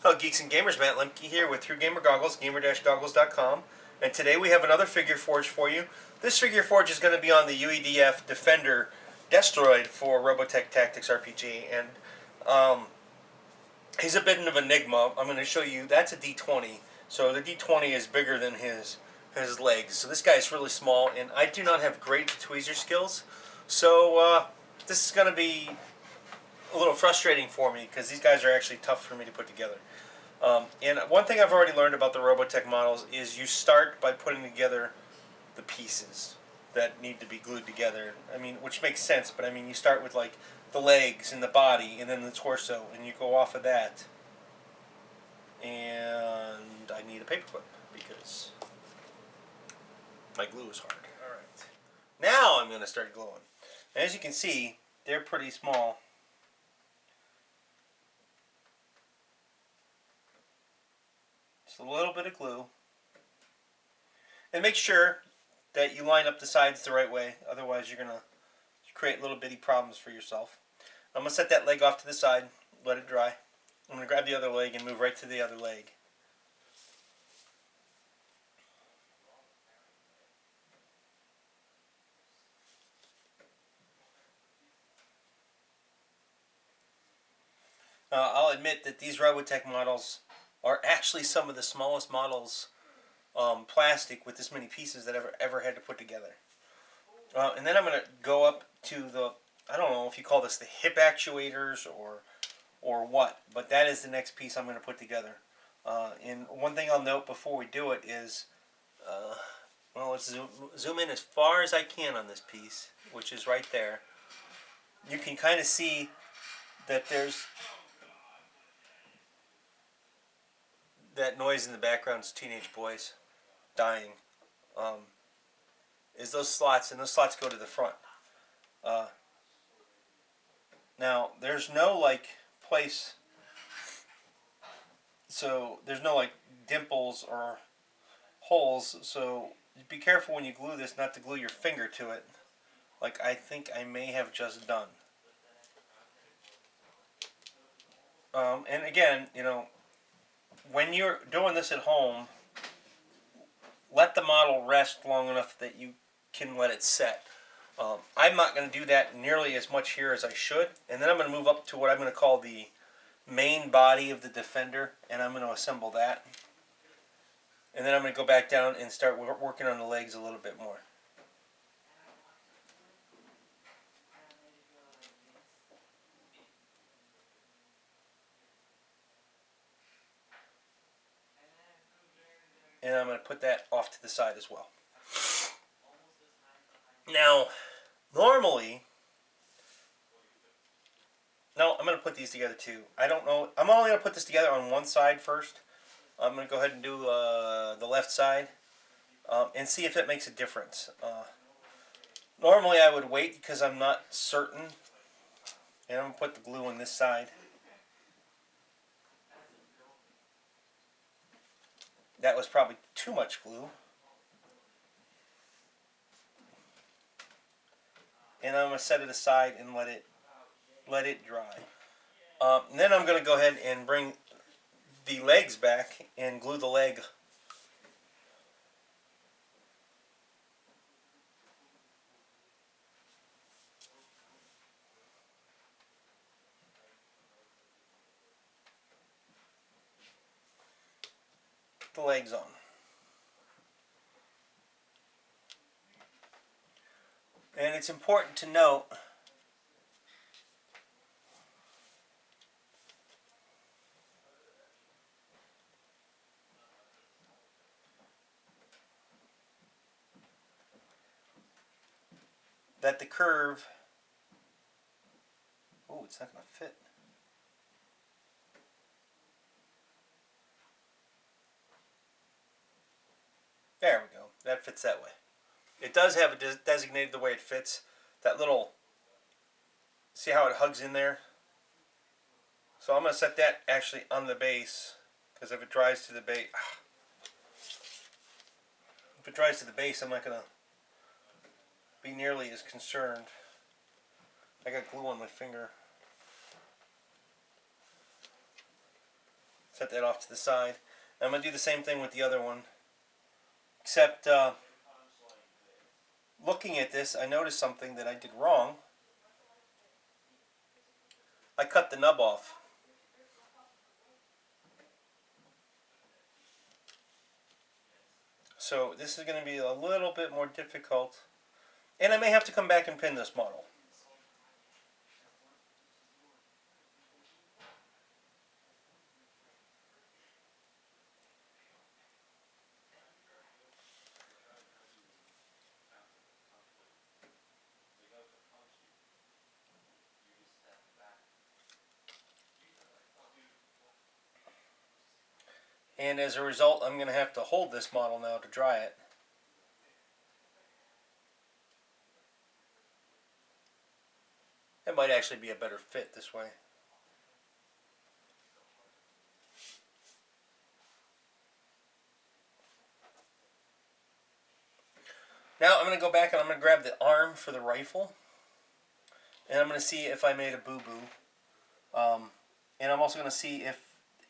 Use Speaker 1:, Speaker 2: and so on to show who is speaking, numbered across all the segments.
Speaker 1: Hello Geeks and Gamers, Matt Lemke here with True Gamer Goggles, gamer-goggles.com, and today we have another figure forge for you. This figure forge is going to be on the UEDF Defender Destroid for Robotech Tactics RPG, and he's a bit of an enigma. I'm going to show you, that's a D20, so the D20 is bigger than his legs, so this guy is really small, and I do not have great tweezer skills, so this is going to be a little frustrating for me because these guys are actually tough for me to put together. And one thing I've already learned about the Robotech models is you start by putting together the pieces that need to be glued together. I mean, which makes sense, but I mean, you start with like the legs and the body and then the torso, and you go off of that. And I need a paperclip because my glue is hard. Alright. Now I'm going to start gluing. And as you can see, they're pretty small. A little bit of glue, and make sure that you line up the sides the right way, otherwise you're going to create little bitty problems for yourself. I'm going to set that leg off to the side, let it dry. I'm going to grab the other leg and move right to the other leg. I'll admit that these Robotech models are actually some of the smallest models plastic with this many pieces that I've ever had to put together. And then I'm going to go up to the, I don't know if you call this the hip actuators or what, but that is the next piece I'm going to put together. And one thing I'll note before we do it is, well, let's zoom in as far as I can on this piece, which is right there. You can kind of see that there's that noise in the background is teenage boys dying. Is those slots, and those slots go to the front. Now there's no like place, so there's no like dimples or holes, so be careful when you glue this not to glue your finger to it, like I think I may have just done. And again, you know, when you're doing this at home, let the model rest long enough that you can let it set. I'm not going to do that nearly as much here as I should, and then I'm going to move up to what I'm going to call the main body of the Defender, and I'm going to assemble that. And then I'm going to go back down and start working on the legs a little bit more. And I'm going to put that off to the side as well. Now, normally, no, I'm going to put these together too. I don't know. I'm only going to put this together on one side first. I'm going to go ahead and do the left side and see if it makes a difference. Normally, I would wait because I'm not certain. And I'm going to put the glue on this side. That was probably too much glue. And I'm going to set it aside and let it dry. And then I'm going to go ahead and bring the legs back and glue the leg. The legs on. And it's important to note that the curve, oh, it's not going to fit. There we go. That fits that way. It does have it designated the way it fits. That little, see how it hugs in there? So I'm going to set that actually on the base, because if it dries to the base, I'm not going to be nearly as concerned. I got glue on my finger. Set that off to the side. I'm going to do the same thing with the other one. Except, looking at this, I noticed something that I did wrong. I cut the nub off. So this is going to be a little bit more difficult. And I may have to come back and pin this model. And as a result, I'm going to have to hold this model now to dry it. It might actually be a better fit this way. Now I'm going to go back and I'm going to grab the arm for the rifle. And I'm going to see if I made a boo-boo. And I'm also going to see if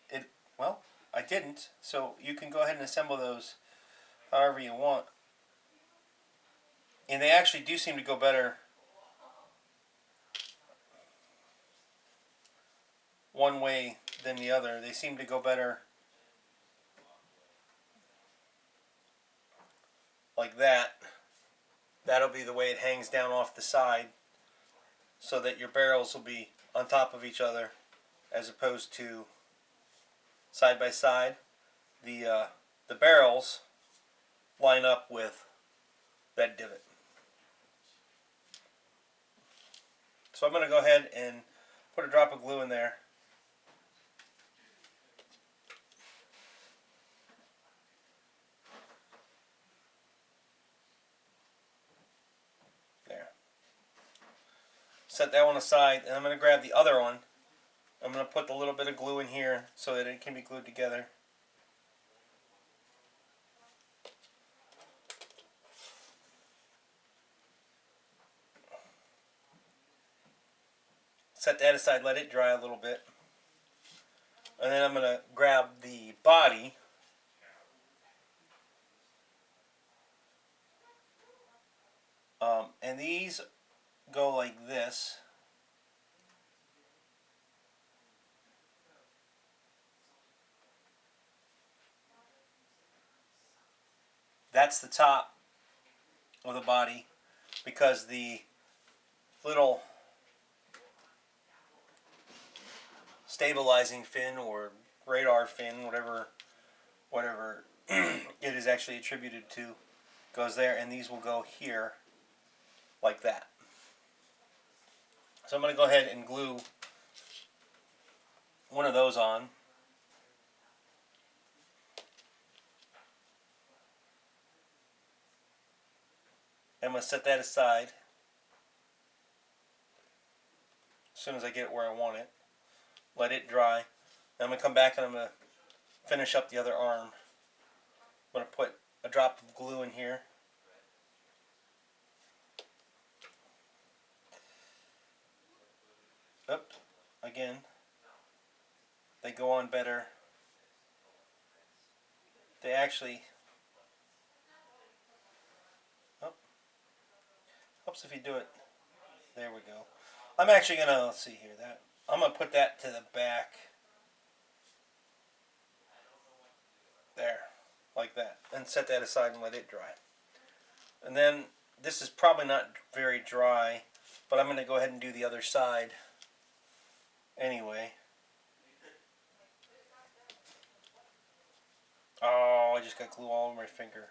Speaker 1: it, well, I didn't. So you can go ahead and assemble those however you want. And they actually do seem to go better one way than the other. They seem to go better like that. That'll be the way it hangs down off the side, so that your barrels will be on top of each other as opposed to side by side. The barrels line up with that divot. So I'm going to go ahead and put a drop of glue in there. There. Set that one aside, and I'm going to grab the other one. I'm going to put a little bit of glue in here so that it can be glued together. Set that aside, let it dry a little bit. And then I'm going to grab the body. And these go like this. That's the top of the body, because the little stabilizing fin or radar fin, whatever it is actually attributed to, goes there, and these will go here like that. So I'm going to go ahead and glue one of those on. I'm going to set that aside as soon as I get it where I want it. Let it dry. Then I'm going to come back and I'm going to finish up the other arm. I'm going to put a drop of glue in here. Oop, again, they go on better. They actually, oh, helps if you do it. There we go. I'm actually going to, let's see here, that I'm going to put that to the back. There, like that. And set that aside and let it dry. And then, this is probably not very dry, but I'm going to go ahead and do the other side anyway. Oh, I just got glue all over my finger.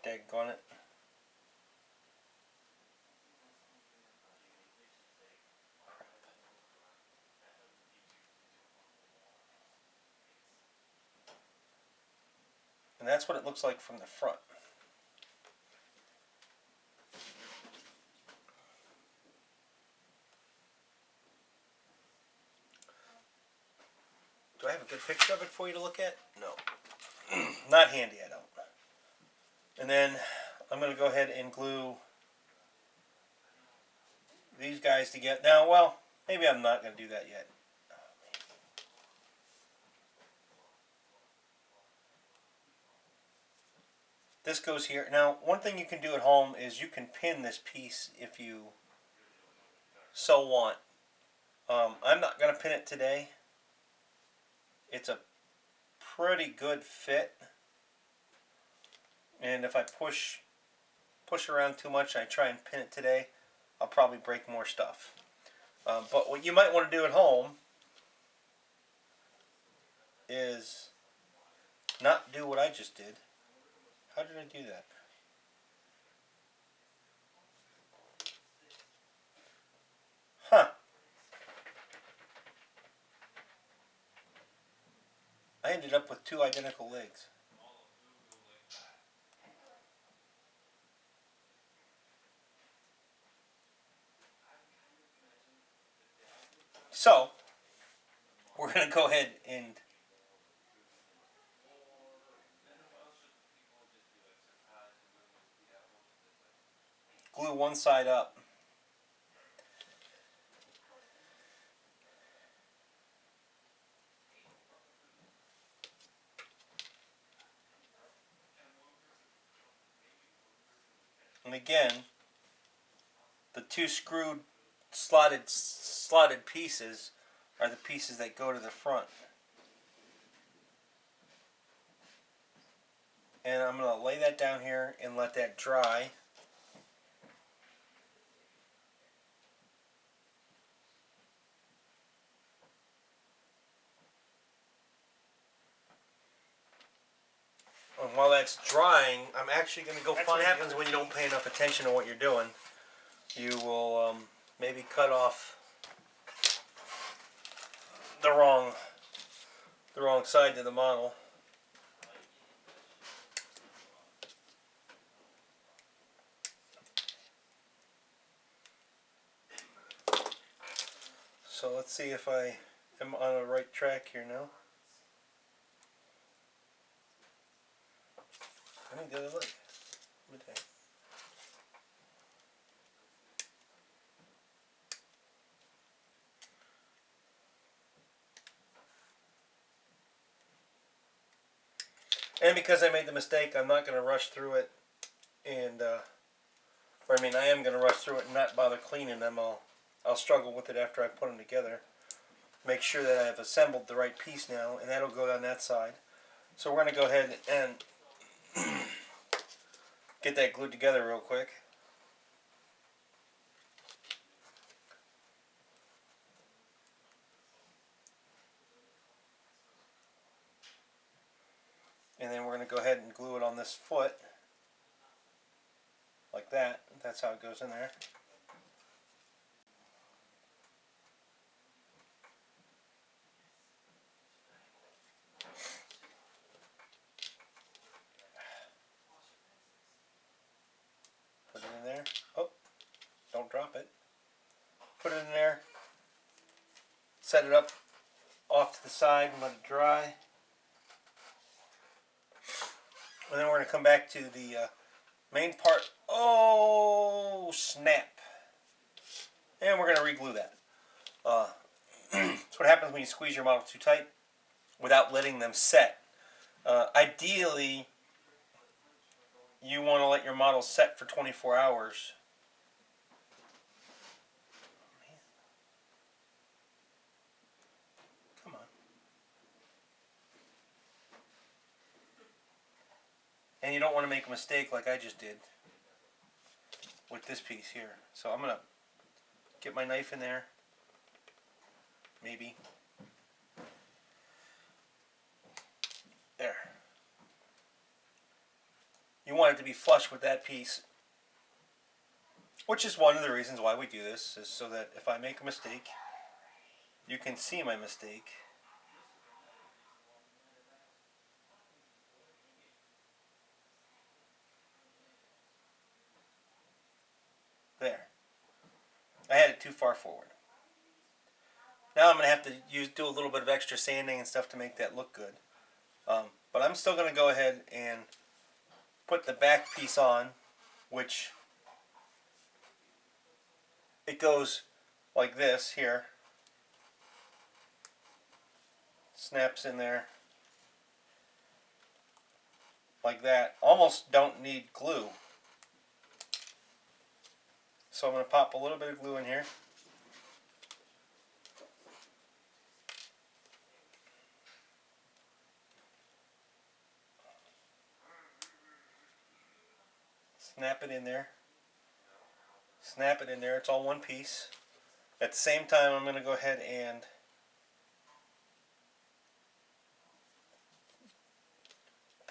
Speaker 1: Daggone it. And that's what it looks like from the front. Do I have a good picture of it for you to look at? No. Not handy, I don't. And then I'm going to go ahead and glue these guys together. Now, well, maybe I'm not going to do that yet. this goes here. Now, one thing you can do at home is you can pin this piece if you so want. I'm not going to pin it today. It's a pretty good fit. And if I push around too much and I try and pin it today, I'll probably break more stuff. But what you might want to do at home is not do what I just did. How did I do that? Huh. I ended up with two identical legs. So, we're going to go ahead and glue one side up. And again, the two screwed slotted pieces are the pieces that go to the front. And I'm going to lay that down here and let that dry. And while that's drying, I'm actually going to go find... That's what happens when you don't pay enough attention to what you're doing. You will maybe cut off the wrong side to the model. So let's see if I am on the right track here now. I need the other leg. And because I made the mistake, I'm not going to rush through it, and or I mean, I am going to rush through it and not bother cleaning them. I'll struggle with it after I put them together. Make sure that I've assembled the right piece now, and that'll go on that side. So we're going to go ahead and get that glued together real quick. And then we're going to go ahead and glue it on this foot, like that. That's how it goes in there. Put it in there. Oh, don't drop it. Put it in there. Set it up off to the side and let it dry. And then we're going to come back to the main part. Oh, snap. And we're going to re-glue that. That's what happens when you squeeze your model too tight without letting them set. Ideally, you want to let your model set for 24 hours. Come on. And you don't want to make a mistake like I just did with this piece here. So I'm going to get my knife in there. Maybe. There. You want it to be flush with that piece. Which is one of the reasons why we do this, is so that if I make a mistake, you can see my mistake. There. I had it too far forward. Now I'm going to have to do a little bit of extra sanding and stuff to make that look good. But I'm still going to go ahead and put the back piece on, which it goes like this here. Snaps in there. like that. Almost don't need glue. So I'm going to pop a little bit of glue in here. Snap it in there. Snap it in there. It's all one piece. At the same time, I'm going to go ahead and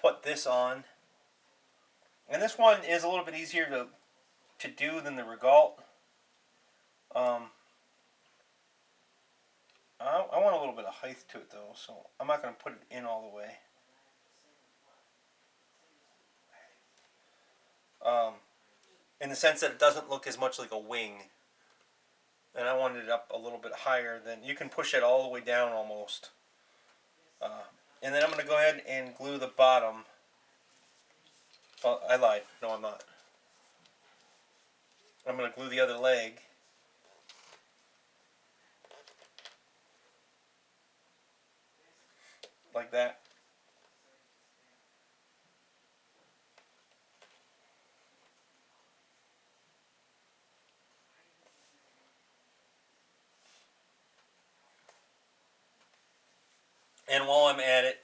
Speaker 1: put this on. And this one is a little bit easier to do than the Regault. I want a little bit of height to it though, so I'm not going to put it in all the way. In the sense that it doesn't look as much like a wing. And I wanted it up a little bit higher. Than you can push it all the way down almost. And then I'm going to go ahead and glue the bottom. Well, I lied. No, I'm not. I'm going to glue the other leg. Like that. And while I'm at it,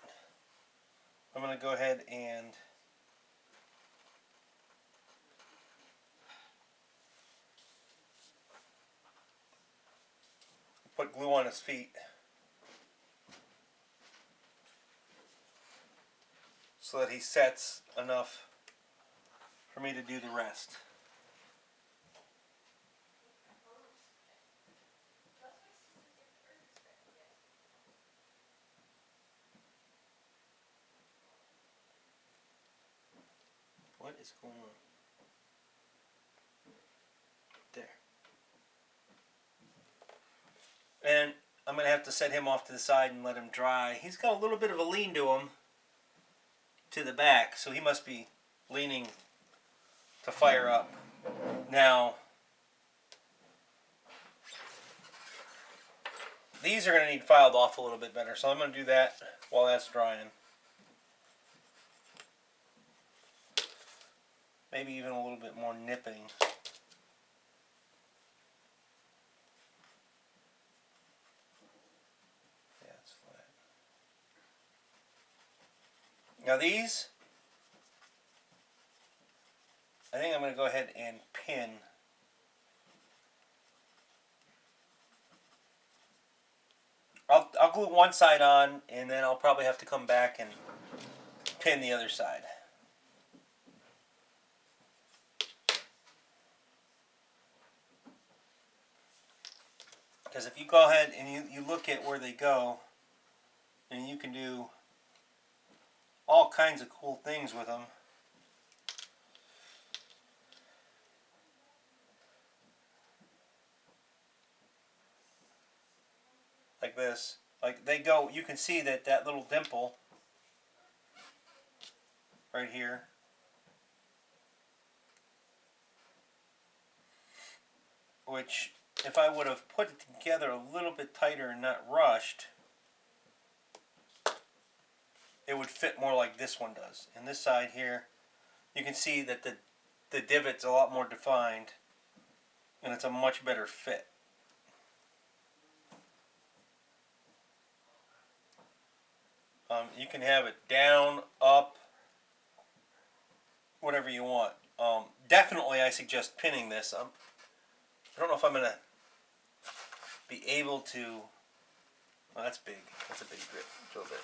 Speaker 1: I'm going to go ahead and put glue on his feet so that he sets enough for me to do the rest. What is going on? There. And I'm going to have to set him off to the side and let him dry. He's got a little bit of a lean to him to the back, so he must be leaning to fire up. Now, these are going to need filed off a little bit better, so I'm going to do that while that's drying. Maybe even a little bit more nipping. Yeah, it's flat. Now these, I think I'm going to go ahead and pin. I'll glue one side on, and then I'll probably have to come back and pin the other side. Because if you go ahead and you look at where they go, and you can do all kinds of cool things with them. Like this. Like they go, you can see that little dimple right here. Which, if I would have put it together a little bit tighter and not rushed, it would fit more like this one does. And this side here, you can see that the divot's a lot more defined, and it's a much better fit. You can have it down, up, whatever you want. Definitely I suggest pinning this. I don't know if I'm going to be able to... Oh, that's big. That's a big grip. Drill bit.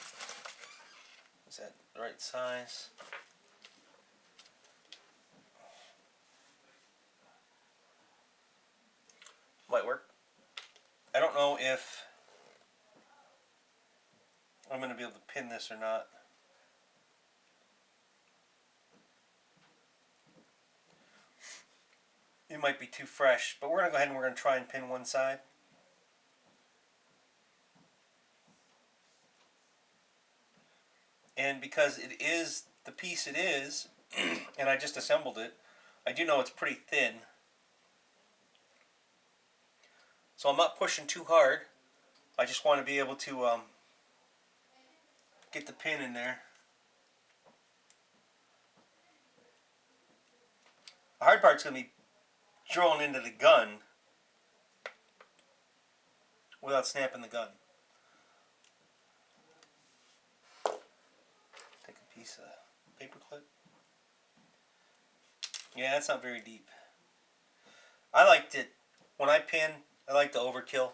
Speaker 1: Is that the right size? Might work. I don't know if I'm going to be able to pin this or not. It might be too fresh, but we're going to go ahead and we're going to try and pin one side. And because it is the piece it is, and I just assembled it, I do know it's pretty thin. So I'm not pushing too hard. I just want to be able to get the pin in there. The hard part's going to be drilling into the gun without snapping the gun. Take a piece of paper clip. Yeah, that's not very deep. I liked it. When I pin, I like the overkill.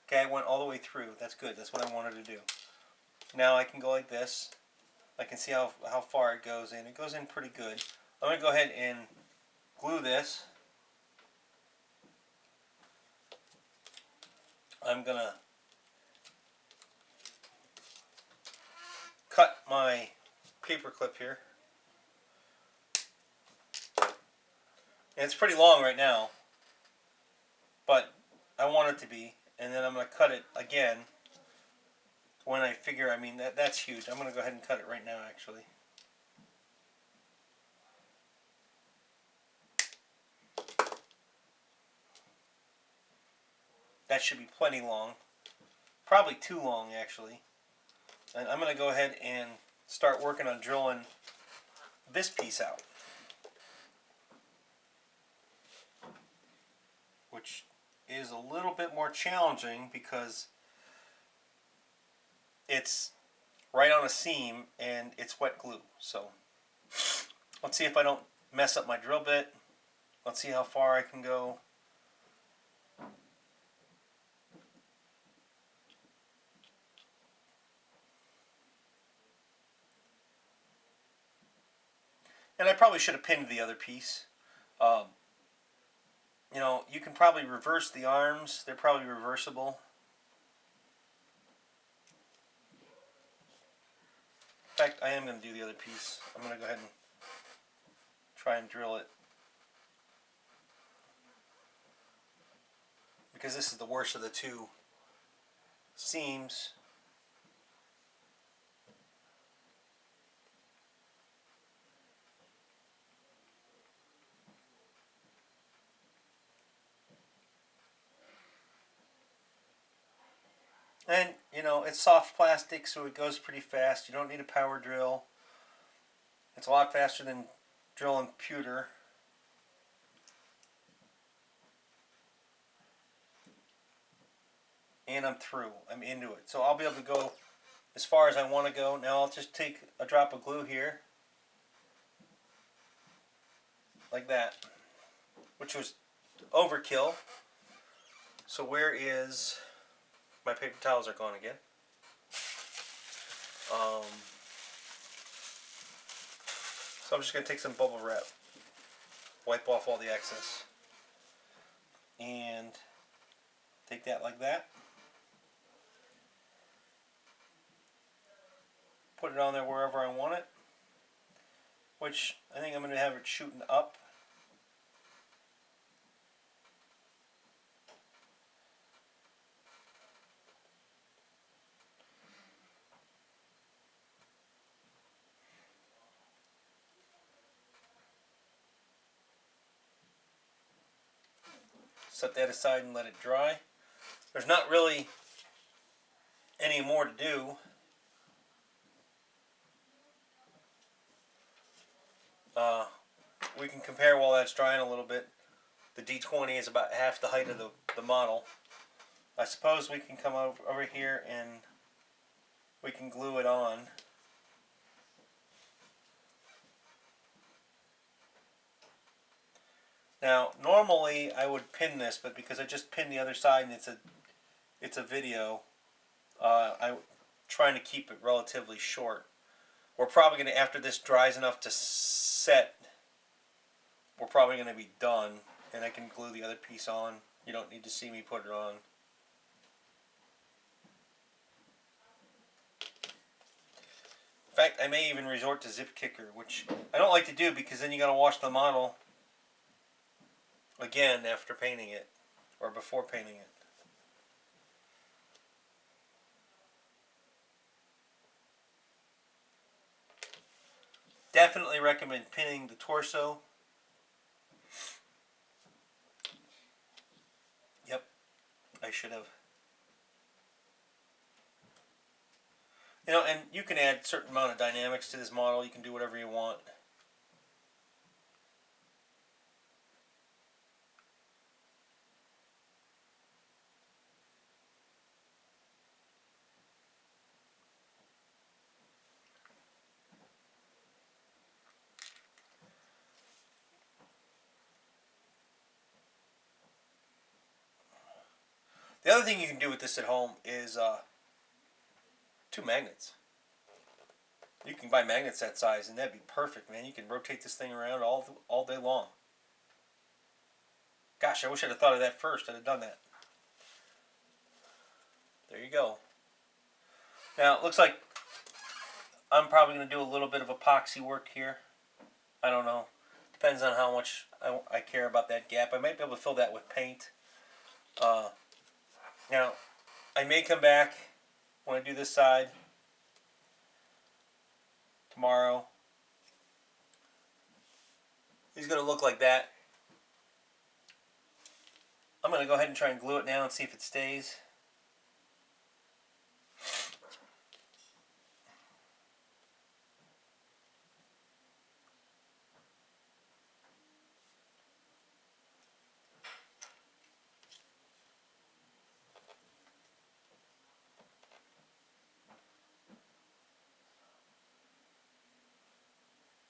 Speaker 1: Okay, I went all the way through. That's good. That's what I wanted to do. Now I can go like this. I can see how far it goes in. It goes in pretty good. I'm going to go ahead and glue this. I'm going to cut my paper clip here. And it's pretty long right now, but I want it to be. And then I'm going to cut it again when I figure, I mean, that's huge. I'm going to go ahead and cut it right now, actually. That should be plenty long. Probably too long, actually. And I'm going to go ahead and start working on drilling this piece out, which is a little bit more challenging because it's right on a seam and it's wet glue. So let's see if I don't mess up my drill bit. Let's see how far I can go. And I probably should have pinned the other piece. You know, you can probably reverse the arms. They're probably reversible. In fact, I am going to do the other piece. I'm going to go ahead and try and drill it, because this is the worst of the two seams. And, you know, it's soft plastic, so it goes pretty fast. You don't need a power drill. It's a lot faster than drilling pewter. And I'm through. I'm into it. So I'll be able to go as far as I want to go. Now I'll just take a drop of glue here, like that, which was overkill. So where is... My paper towels are gone again. So I'm just going to take some bubble wrap, wipe off all the excess, and take that like that. Put it on there wherever I want it, which I think I'm going to have it shooting up. Set that aside and let it dry. There's not really any more to do. We can compare while that's drying a little bit. The D20 is about half the height of the model. I suppose we can come over here and we can glue it on. Now, normally I would pin this, but because I just pinned the other side and it's a video, I'm trying to keep it relatively short. We're probably going to, after this dries enough to set, we're probably going to be done, and I can glue the other piece on. You don't need to see me put it on. In fact, I may even resort to zip kicker, which I don't like to do because then you got to wash the model again after painting it, or before painting it. Definitely recommend pinning the torso. Yep, I should have. You know, and you can add a certain amount of dynamics to this model. You can do whatever you want. The other thing you can do with this at home is 2 magnets. You can buy magnets that size, and that'd be perfect, man. You can rotate this thing around all day long. Gosh, I wish I'd have thought of that first. I'd have done that. There you go. Now, it looks like I'm probably going to do a little bit of epoxy work here. I don't know. Depends on how much I care about that gap. I might be able to fill that with paint. Now, I may come back when I do this side tomorrow. He's going to look like that. I'm going to go ahead and try and glue it now and see if it stays.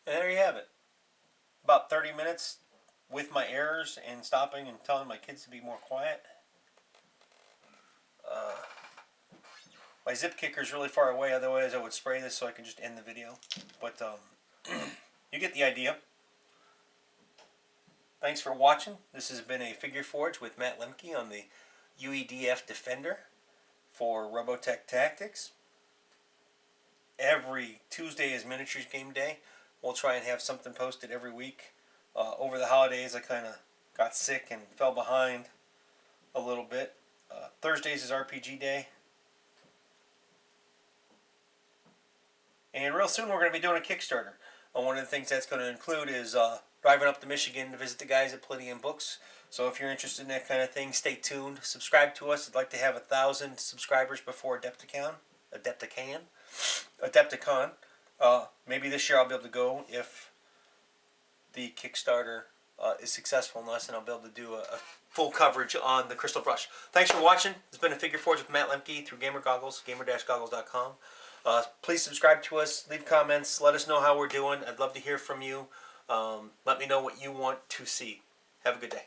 Speaker 1: And there you have it. About 30 minutes with my errors and stopping and telling my kids to be more quiet. My zip kicker is really far away, otherwise I would spray this so I can just end the video. But you get the idea. Thanks for watching. This has been a Figure Forge with Matt Lemke on the UEDF Defender for Robotech Tactics. Every Tuesday is Miniatures Game Day. We'll try and have something posted every week. Over the holidays, I kind of got sick and fell behind a little bit. Thursdays is RPG Day. And real soon we're going to be doing a Kickstarter. One of the things that's going to include is driving up to Michigan to visit the guys at Palladium Books. So if you're interested in that kind of thing, stay tuned. Subscribe to us. I'd like to have 1,000 subscribers before Adepticon. Maybe this year I'll be able to go if the Kickstarter is successful in us, and I'll be able to do a full coverage on the Crystal Brush. Thanks for watching. It's been a Figure Forge with Matt Lemke through Gamer Goggles, gamer-goggles.com. Please subscribe to us, leave comments, let us know how we're doing. I'd love to hear from you. Let me know what you want to see. Have a good day.